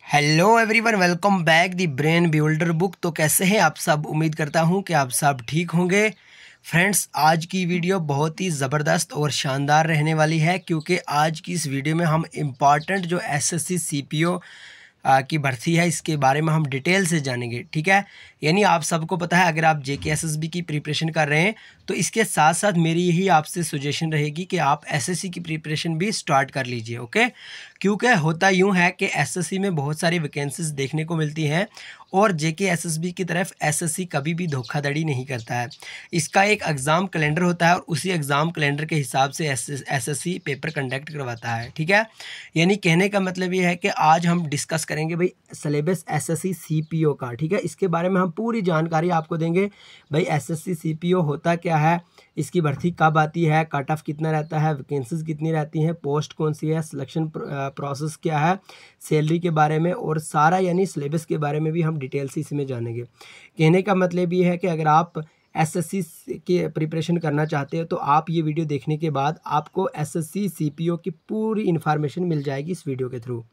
Hello everyone, welcome back the brain builder book. तो कैसे हैं आप सब? उम्मीद करता हूं कि आप सब ठीक होंगे। फ्रेंड्स, आज की वीडियो बहुत ही ज़बरदस्त और शानदार रहने वाली है, क्योंकि आज की इस वीडियो में हम इम्पॉर्टेंट जो एसएससी सीपीओ की भर्ती है इसके बारे में हम डिटेल से जानेंगे। ठीक है, यानी आप सबको पता है, अगर आप जेके एसएसबी की प्रिपरेशन कर रहे हैं तो इसके साथ साथ मेरी यही आपसे सजेशन रहेगी कि आप एसएससी की प्रिपरेशन भी स्टार्ट कर लीजिए। ओके, क्योंकि होता यूँ है कि एसएससी में बहुत सारी वैकेंसीज देखने को मिलती हैं और जेके एसएसबी की तरफ एसएससी कभी भी धोखाधड़ी नहीं करता है। इसका एक एग्ज़ाम कैलेंडर होता है और उसी एग्ज़ाम कैलेंडर के हिसाब से एसएससी पेपर कंडक्ट करवाता है। ठीक है, यानी कहने का मतलब ये है कि आज हम डिस्कस करेंगे भाई सिलेबस एसएससी सीपीओ का। ठीक है, इसके बारे में हम पूरी जानकारी आपको देंगे। भाई एसएससी सीपीओ होता क्या है, इसकी भर्ती कब आती है, कट ऑफ कितना रहता है, वैकेंसीज कितनी रहती हैं, पोस्ट कौन सी है, सिलेक्शन प्रोसेस क्या है, सैलरी के बारे में और सारा यानी सिलेबस के बारे में भी हम डिटेल से इसमें जानेंगे। कहने का मतलब ये है कि अगर आप एसएससी की प्रिपरेशन करना चाहते हो तो आप ये वीडियो देखने के बाद आपको एसएससी सीपीओ की पूरी इन्फॉर्मेशन मिल जाएगी इस वीडियो के थ्रू।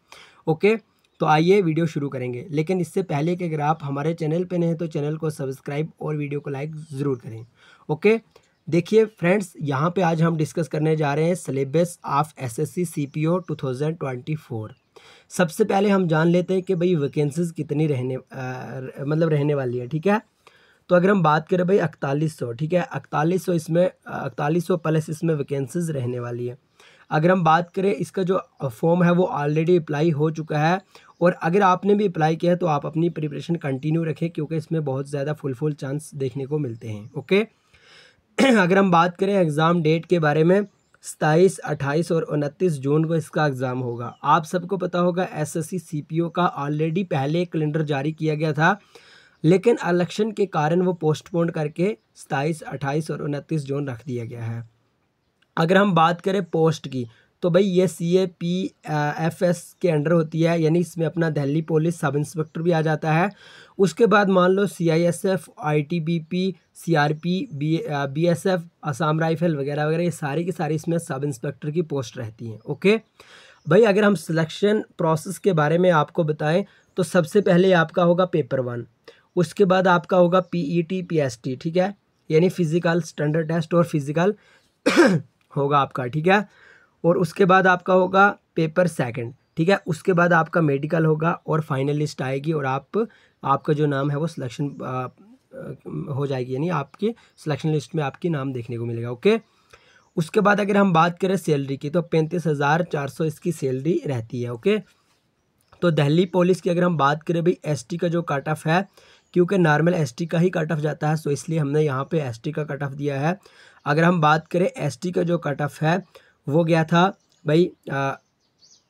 ओके, तो आइए वीडियो शुरू करेंगे। लेकिन इससे पहले कि अगर आप हमारे चैनल पे नए हैं तो चैनल को सब्सक्राइब और वीडियो को लाइक ज़रूर करें। ओके, देखिए फ्रेंड्स, यहाँ पे आज हम डिस्कस करने जा रहे हैं सिलेबस ऑफ एसएससी सीपीओ 2024। सबसे पहले हम जान लेते हैं कि भाई वैकेंसीज कितनी रहने वाली है। ठीक है, तो अगर हम बात करें भाई 4100, ठीक है, 4100 इसमें 4100 प्लस इसमें वैकेंसीज रहने वाली है। अगर हम बात करें इसका जो फॉर्म है वो ऑलरेडी अप्लाई हो चुका है और अगर आपने भी अप्लाई किया है तो आप अपनी प्रिपरेशन कंटिन्यू रखें, क्योंकि इसमें बहुत ज़्यादा फुल चांस देखने को मिलते हैं। ओके, अगर हम बात करें एग्ज़ाम डेट के बारे में, 27, 28 और 29 जून को इसका एग्ज़ाम होगा। आप सबको पता होगा एसएससी सीपीओ का ऑलरेडी पहले एक कैलेंडर जारी किया गया था, लेकिन इलेक्शन के कारण वो पोस्टपोन करके 27, 28 और 29 जून रख दिया गया है। अगर हम बात करें पोस्ट की तो भाई ये CAPFS के अंडर होती है, यानी इसमें अपना दिल्ली पुलिस सब इंस्पेक्टर भी आ जाता है। उसके बाद मान लो CISF, ITBP, CRP, BSF, Assam rifle वगैरह वगैरह, ये सारी की सारी इसमें सब इंस्पेक्टर की पोस्ट रहती हैं। ओके भाई, अगर हम सिलेक्शन प्रोसेस के बारे में आपको बताएं तो सबसे पहले आपका होगा पेपर 1, उसके बाद आपका होगा PET PST। ठीक है, यानी फिजिकल स्टैंडर्ड टेस्ट और फिजिकल होगा आपका। ठीक है, और उसके बाद आपका होगा पेपर 2। ठीक है, उसके बाद आपका मेडिकल होगा और फाइनल लिस्ट आएगी और आपका जो नाम है वो सिलेक्शन हो जाएगी, यानी आपकी सिलेक्शन लिस्ट में आपकी नाम देखने को मिलेगा। ओके, उसके बाद अगर हम बात करें सैलरी की तो 35,400 इसकी सैलरी रहती है। ओके, तो दिल्ली पुलिस की अगर हम बात करें भाई एसटी का जो कट ऑफ है, क्योंकि नॉर्मल एसटी का ही कट ऑफ जाता है, सो इसलिए हमने यहाँ पे एसटी का कट ऑफ दिया है। अगर हम बात करें एसटी का जो कट ऑफ है वो गया था भाई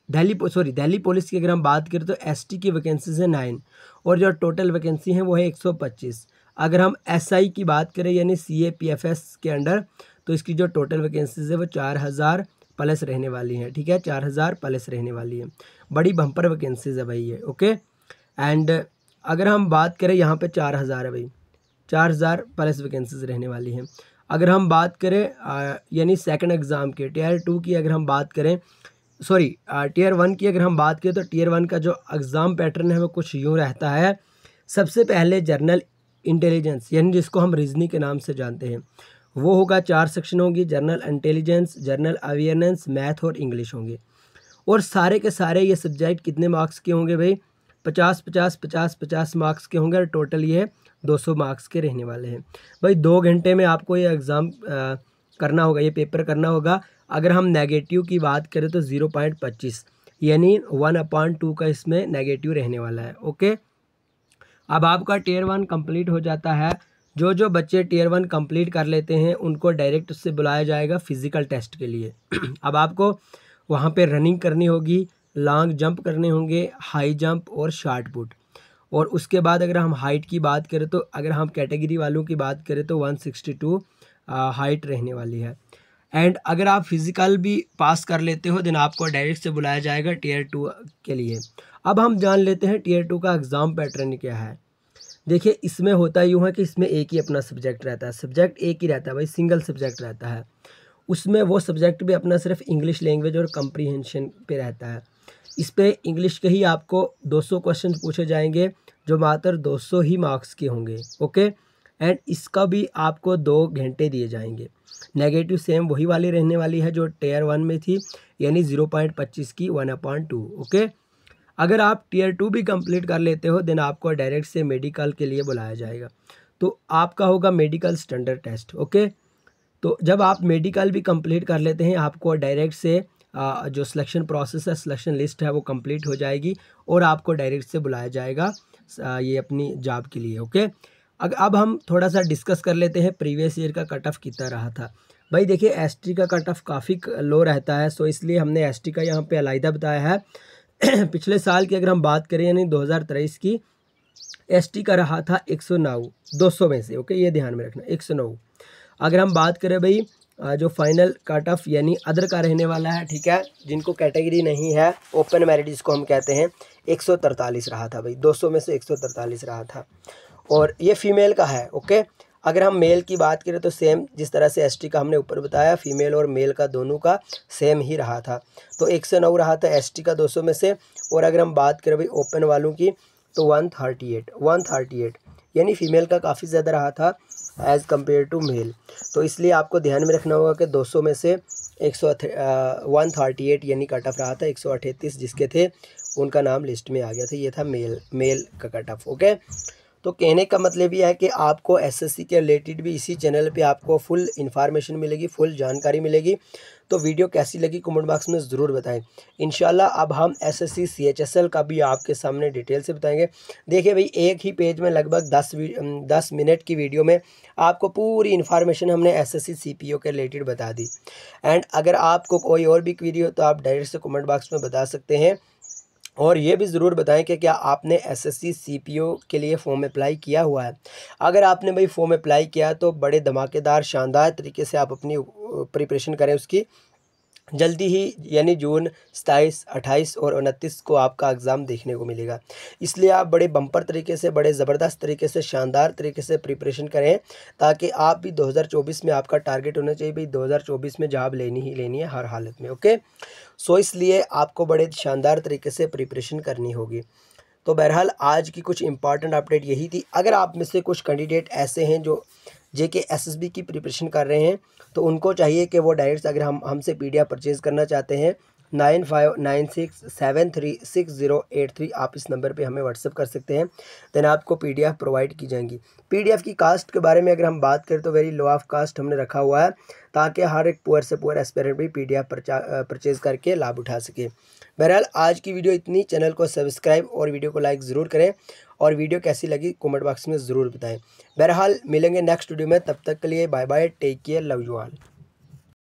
दिल्ली पुलिस की अगर हम बात करें तो एसटी की वैकेंसीज है 9 और जो टोटल वैकेंसी है वो है 125। अगर हम एसआई की बात करें यानी CAPFS के अंडर, तो इसकी जो टोटल वैकेंसीज है वो 4000 प्लस रहने वाली हैं। ठीक है, 4000 प्लस रहने वाली है, बड़ी बम्पर वैकेंसीज है भाई ये। ओके, एंड अगर हम बात करें यहाँ पे 4000 है भाई, 4000 प्लस वैकेंसीज रहने वाली हैं। अगर हम बात करें यानी सेकंड एग्ज़ाम के Tier 2 की अगर हम बात करें, Tier 1 की अगर हम बात करें तो Tier 1 का जो एग्ज़ाम पैटर्न है वो कुछ यूँ रहता है। सबसे पहले जनरल इंटेलिजेंस, यानी जिसको हम रीजनिंग के नाम से जानते हैं, वो होगा 4 सेक्शन होंगी। General intelligence, general awareness, math और इंग्लिश होंगे। और सारे के सारे ये सब्जेक्ट कितने मार्क्स के होंगे भाई? 50 मार्क्स के होंगे और टोटल ये 200 मार्क्स के रहने वाले हैं। भाई 2 घंटे में आपको ये एग्ज़ाम करना होगा, ये पेपर करना होगा। अगर हम नेगेटिव की बात करें तो 0.25 यानी 1/2 का इसमें नेगेटिव रहने वाला है। ओके, अब आपका Tier 1 कंप्लीट हो जाता है। जो बच्चे Tier 1 कंप्लीट कर लेते हैं उनको डायरेक्ट उससे बुलाया जाएगा फिज़िकल टेस्ट के लिए। अब आपको वहाँ पे रनिंग करनी होगी, लॉन्ग जंप करने होंगे, हाई जंप और शॉर्ट पुट। और उसके बाद अगर हम हाइट की बात करें तो अगर हम कैटेगरी वालों की बात करें तो 162 हाइट रहने वाली है। एंड अगर आप फिज़िकल भी पास कर लेते हो देन आपको डायरेक्ट से बुलाया जाएगा Tier 2 के लिए। अब हम जान लेते हैं Tier 2 का एग्ज़ाम पैटर्न क्या है। देखिए, इसमें होता यूँ है कि इसमें एक ही अपना सब्जेक्ट रहता है, सब्जेक्ट एक ही रहता है भाई, सिंगल सब्जेक्ट रहता है। उसमें वो सब्जेक्ट भी अपना सिर्फ इंग्लिश लैंग्वेज और कंप्रीहेंशन पे रहता है। इस पे इंग्लिश के ही आपको 200 क्वेश्चन पूछे जाएंगे जो मात्र 200 ही मार्क्स के होंगे। ओके, एंड इसका भी आपको 2 घंटे दिए जाएंगे। नेगेटिव सेम वही वाली रहने वाली है जो टियर 1 में थी, यानी 0.25 की 1/2। ओके, अगर आप टियर 2 भी कंप्लीट कर लेते हो देन आपको डायरेक्ट से मेडिकल के लिए बुलाया जाएगा। तो आपका होगा मेडिकल स्टैंडर्ड टेस्ट। ओके, तो जब आप मेडिकल भी कंप्लीट कर लेते हैं आपको डायरेक्ट से जो सिलेक्शन प्रोसेस है, सिलेक्शन लिस्ट है वो कंप्लीट हो जाएगी और आपको डायरेक्ट से बुलाया जाएगा ये अपनी जॉब के लिए। ओके, अब हम थोड़ा सा डिस्कस कर लेते हैं प्रीवियस ईयर का कट ऑफ कितना रहा था। भाई देखिए, एसटी का कट ऑफ काफ़ी लो रहता है, सो इसलिए हमने एसटी का यहाँ पे अलग बताया है। पिछले साल की अगर हम बात करें यानी 2023 की, एसटी का रहा था 109 200 में से। ओके, ये ध्यान में रखना 109। अगर हम बात करें भाई जो फाइनल कट ऑफ यानी अदर का रहने वाला है, ठीक है, जिनको कैटेगरी नहीं है, ओपन मेरिट जिसको हम कहते हैं, 143 रहा था भाई, 200 में से 143 रहा था, और ये फीमेल का है। ओके, अगर हम मेल की बात करें तो सेम जिस तरह से एसटी का हमने ऊपर बताया, फीमेल और मेल का दोनों का सेम ही रहा था, तो 109 रहा था एसटी का 200 में से। और अगर हम बात करें भाई ओपन वालों की तो 138 यानी फीमेल का काफ़ी ज़्यादा रहा था एज़ कम्पेयर टू मेल। तो इसलिए आपको ध्यान में रखना होगा कि 200 में से 138 यानी कट ऑफ रहा था, 138 जिसके थे उनका नाम लिस्ट में आ गया था, ये था मेल का कट ऑफ। ओके, तो कहने का मतलब ये है कि आपको एसएससी के रिलेटेड भी इसी चैनल पे आपको फुल इन्फॉर्मेशन मिलेगी, फुल जानकारी मिलेगी। तो वीडियो कैसी लगी कमेंट बॉक्स में ज़रूर बताएं। इंशाल्लाह अब हम एसएससी सीएचएसएल का भी आपके सामने डिटेल से बताएंगे। देखिए भाई, एक ही पेज में लगभग 10 मिनट की वीडियो में आपको पूरी इन्फॉर्मेशन हमने एसएससी सीपीओ के रिलेटेड बता दी। एंड अगर आपको कोई और भी क्वेरी हो तो आप डायरेक्ट से कमेंट बॉक्स में बता सकते हैं। और ये भी ज़रूर बताएं कि क्या आपने एसएससी सीपीओ के लिए फॉर्म अप्लाई किया हुआ है। अगर आपने भाई फॉर्म अप्लाई किया तो बड़े धमाकेदार शानदार तरीके से आप अपनी प्रिपरेशन करें उसकी। जल्दी ही यानी जून 27, 28 और 29 को आपका एग्ज़ाम देखने को मिलेगा, इसलिए आप बड़े बम्पर तरीके से, बड़े ज़बरदस्त तरीके से, शानदार तरीके से प्रिपरेशन करें ताकि आप भी 2024 में आपका टारगेट होना चाहिए भाई 2024 में जॉब लेनी ही लेनी है हर हालत में। ओके, सो इसलिए आपको बड़े शानदार तरीके से प्रिपरेशन करनी होगी। तो बहरहाल आज की कुछ इंपॉर्टेंट अपडेट यही थी। अगर आप में से कुछ कैंडिडेट ऐसे हैं जो जेके एसएसबी की प्रिपरेशन कर रहे हैं तो उनको चाहिए कि वो डायरेक्ट अगर हमसे पीडीएफ परचेज़ करना चाहते हैं 9596736083 आप इस नंबर पे हमें व्हाट्सअप कर सकते हैं, देन आपको पीडीएफ प्रोवाइड की जाएंगी। पीडीएफ की कास्ट के बारे में अगर हम बात करें तो वेरी लो ऑफ कास्ट हमने रखा हुआ है ताकि हर एक पुअर से पुअर एस्पिरेंट भी पीडीएफ परचेज़ करके लाभ उठा सके। बहरहाल आज की वीडियो इतनी, चैनल को सब्सक्राइब और वीडियो को लाइक ज़रूर करें और वीडियो कैसी लगी कमेंट बॉक्स में ज़रूर बताएं। बहरहाल मिलेंगे नेक्स्ट वीडियो में, तब तक के लिए bye bye, take care, love you all.